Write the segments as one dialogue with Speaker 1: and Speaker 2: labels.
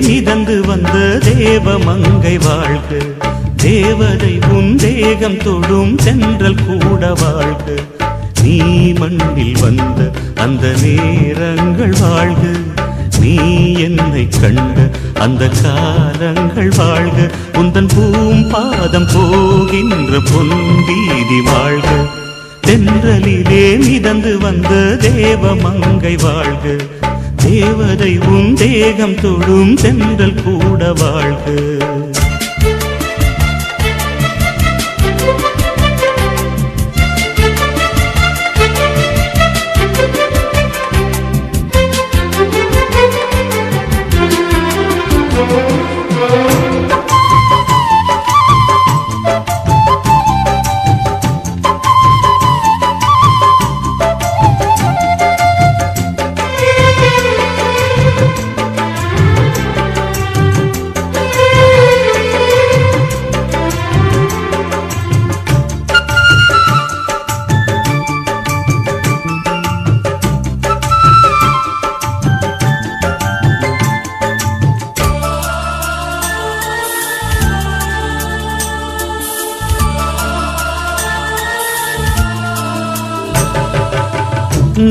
Speaker 1: மிதந்து வந்த தேவமங்கை வாழ்க, தேவதை உன் தேகம் தொடும் தென்றல் கூட வாழ்க, நீ மண்ணில் வந்த அந்த நேரங்கள் வாழ்க, நீ என்னை கண்ட அந்த காலங்கள் வாழ்க, உந்தன் பூம்பாதம் போகின்ற பொன்வீதி வாழ்க, தென்றலிலே மிதந்து வந்த தேவமங்கை வாழ்க, தேவதை உன் தேகம் தொடும் தென்றல் கூட வாழ்க.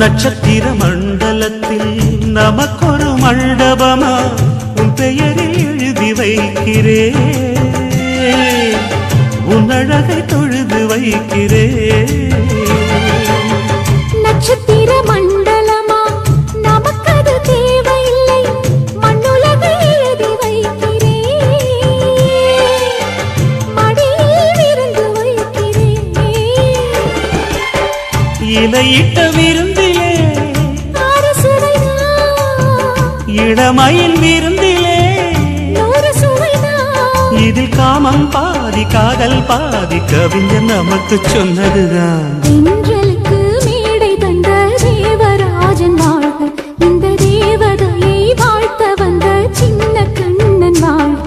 Speaker 1: நட்சத்திர மண்டலத்தில் நமக்கொரு மண்டபமா உன் பெயரில் எழுதி வைக்கிறேன், உன் அழகை தொழுது வைக்கிறேன்.
Speaker 2: நட்சத்திர மண்டலமா நமக்கது தேவையில்லை, மண்ணுலகை எழுதி வைக்கிறேன், மடியில் விருந்து வைக்கிறேன்.
Speaker 1: இலையிட்ட விருந்து இளமயில் விருந்திலே இதில் காமம் பாதி காதல் பாதி கவிஞர் நமக்கு சொன்னதுதான்.
Speaker 2: தென்றலுக்கு மேடை தந்த தேவராஜன் வாழ்க, இந்த தேவதையை வாழ்த்த வந்த சின்ன கண்ணன் வாழ்க.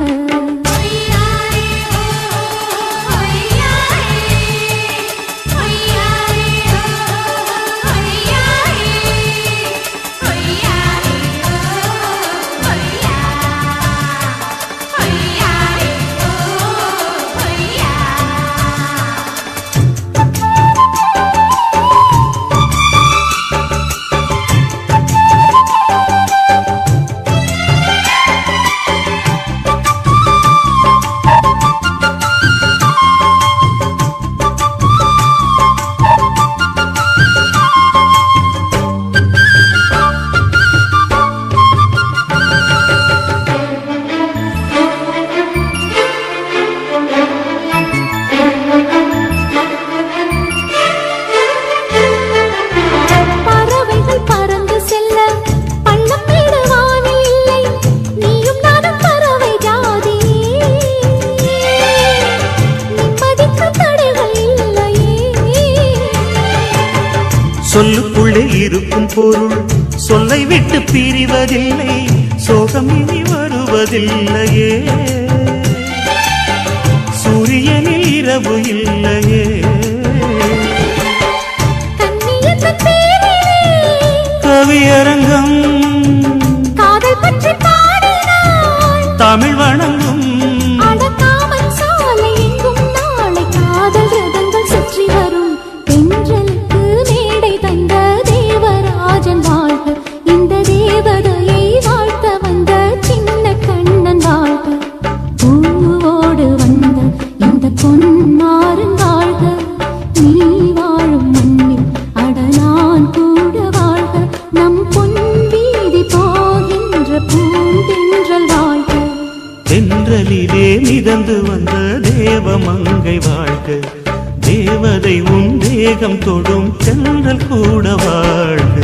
Speaker 1: சொல்லுக்குள்ளே இருக்கும் பொருள் சொல்லை விட்டு பிரிவதில்லை, சோகம் இனி வருவதில்லையே, சூரியனில் இரவு இல்லையே. கவியரங்கம்
Speaker 2: காதல் பற்றி பாடினாள்,
Speaker 1: தமிழ் வணங்கும்
Speaker 2: சாலை எங்கும் நாளை காதல் ரதங்கள் சுற்றி வரும். தென்றலுக்கு மேடை தந்த தேவராஜன் வாழ்க, இந்த தேவதையை வாழ்த்த வந்த சின்ன கண்ணன் வாழ்க. பூவோடு வந்த இந்த பொன்மாறன் வாழ்க, நீ வாழும் மண்ணில் அட நான் கூட வாழ்க, நம் பொன் வீதி போகின்ற பூந்தென்றல் வாழ்க.
Speaker 1: தென்றலிலே மிதந்து வந்த தேவமங்கை வாழ்க, தேவதை உன் தேகம் தொடும் தென்றல் கூட வாழ்க.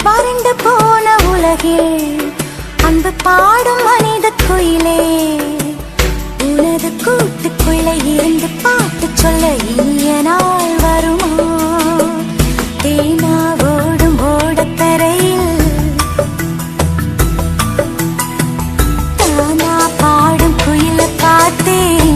Speaker 2: வறண்டு போன உலகில் அன்பு பாடும் மனித குயிலே, உனது கூட்டுக்குள்ளே இருந்து பாட்டு சொல்ல இனிய நாள் வருமா? தேனா ஓடும் ஓடத்தரையில் தானா பாடும் குயிலை பார்த்தேன்.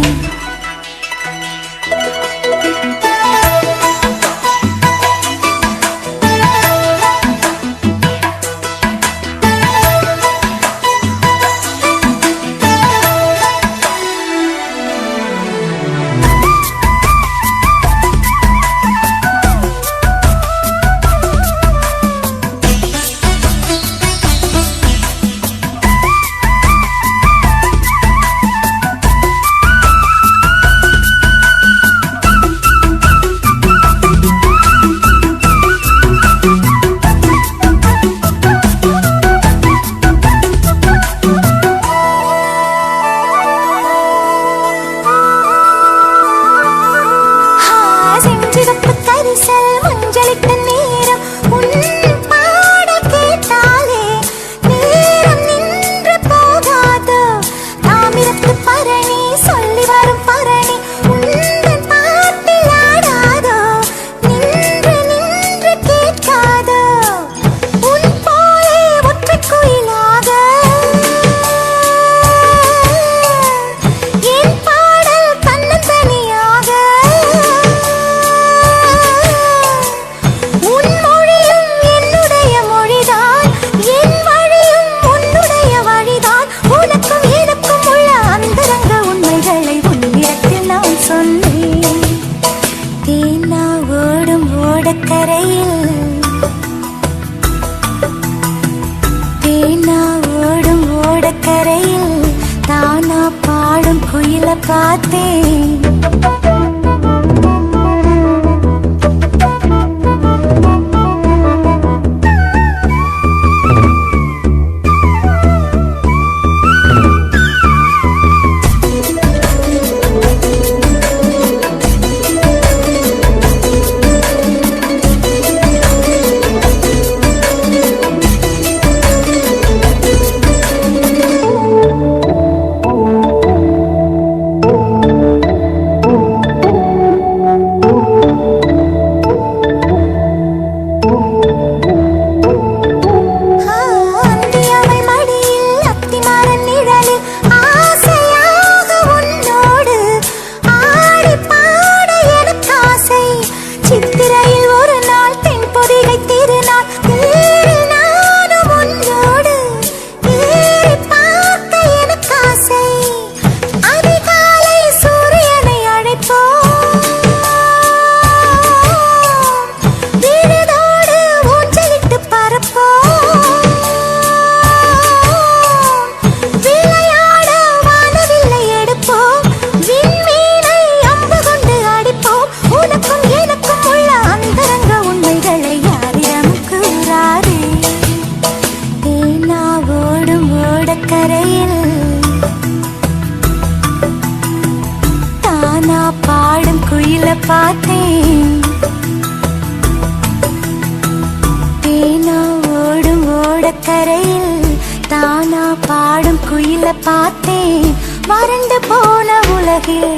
Speaker 2: வறண்டு போன உலகில்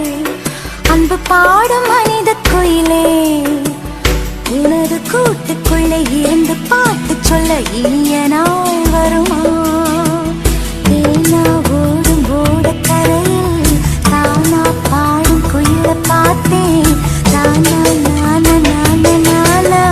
Speaker 2: அன்பு பாடும் மனித குயிலே, உனது கூட்டுக்குள்ளே இருந்து பாட்டு சொல்ல இனிய நாள் வருமா? தேனா ஓடும் ஓடக்கரையில் தானா பாடும் குயிலை பார்த்தேன். தானா நானா நானா நானா.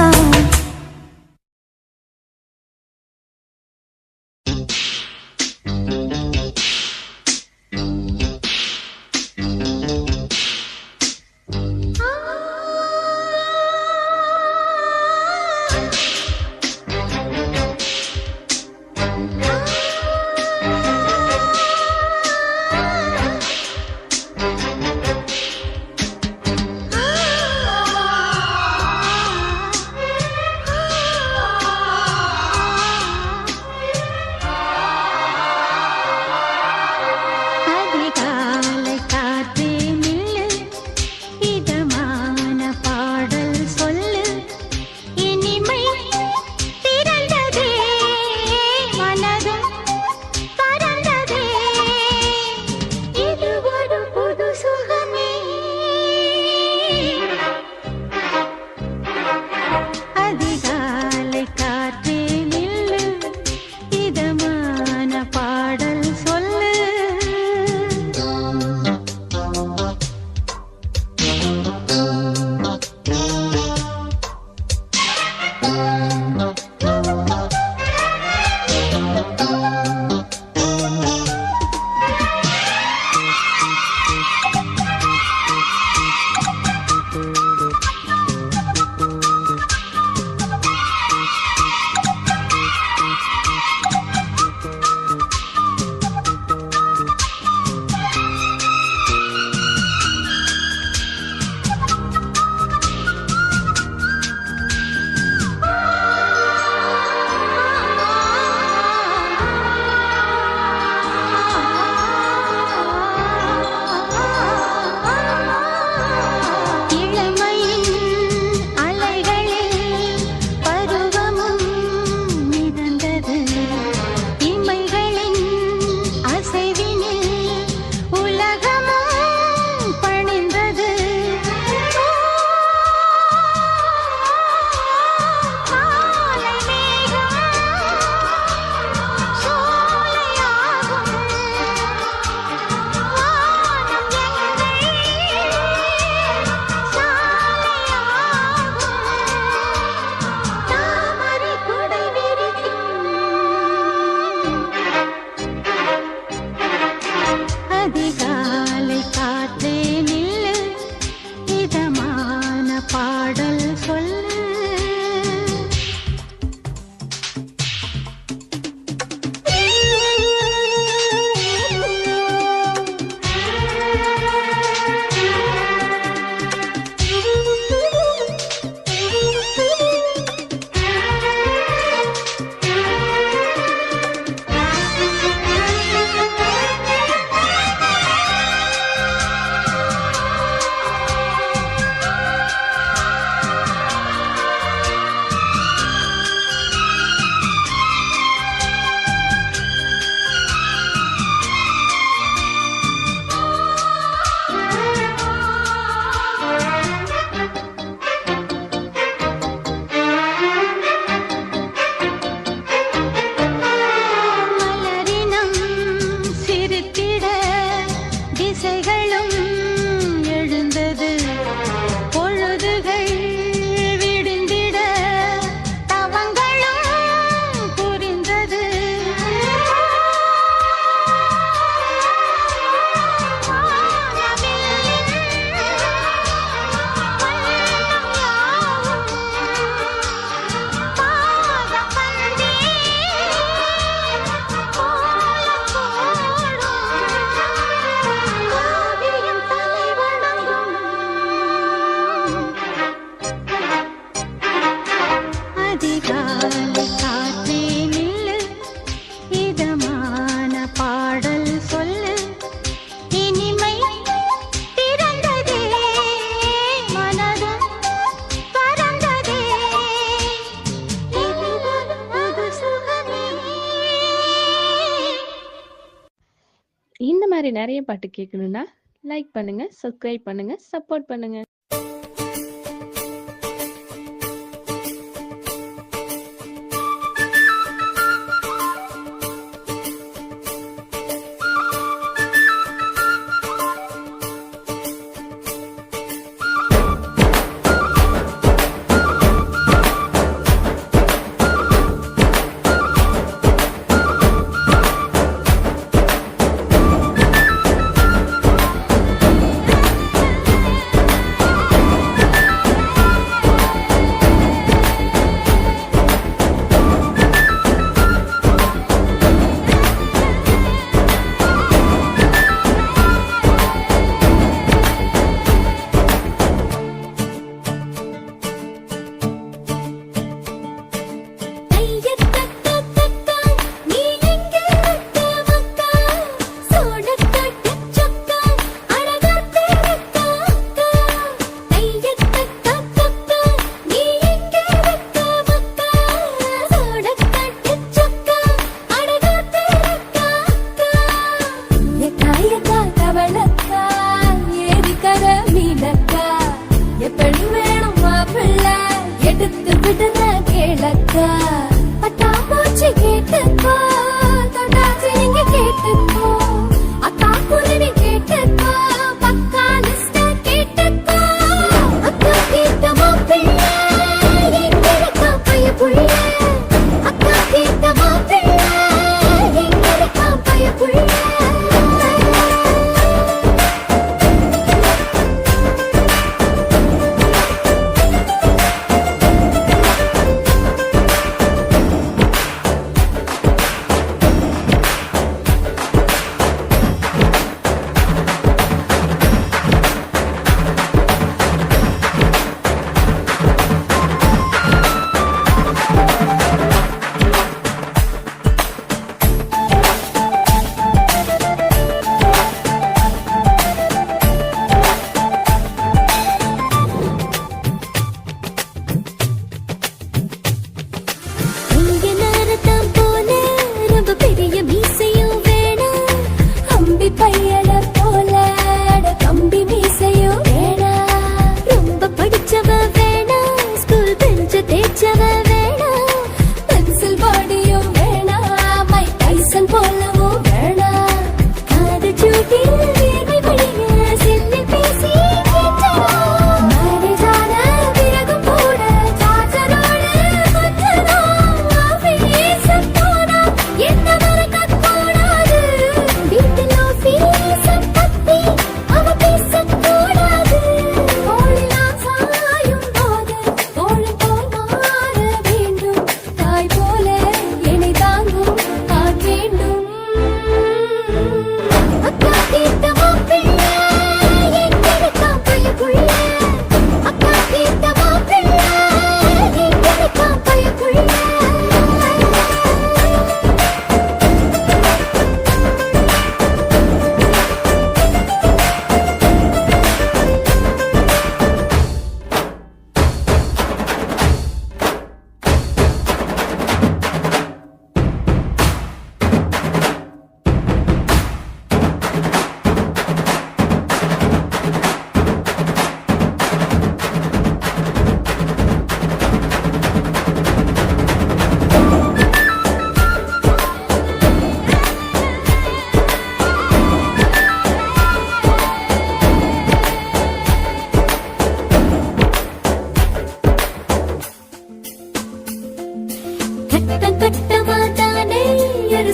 Speaker 2: Ah
Speaker 3: மாதிரி நிறைய பாட்டு கேட்கணும்னா லைக் பண்ணுங்க, சப்ஸ்கிரைப் பண்ணுங்க, சப்போர்ட் பண்ணுங்க.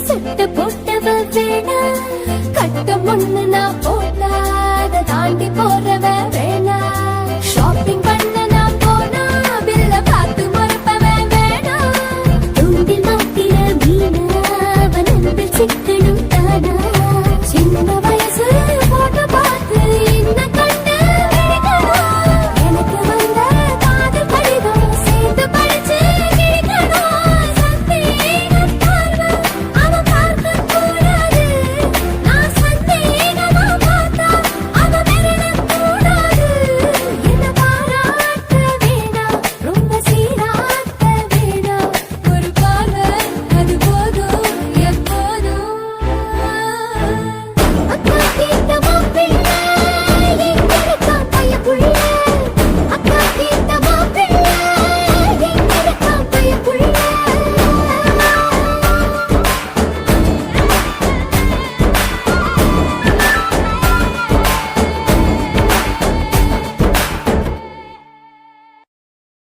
Speaker 2: சட்ட போட்டவ வேணா கட்ட முன்னு நான் போட்டாத தாண்டி போற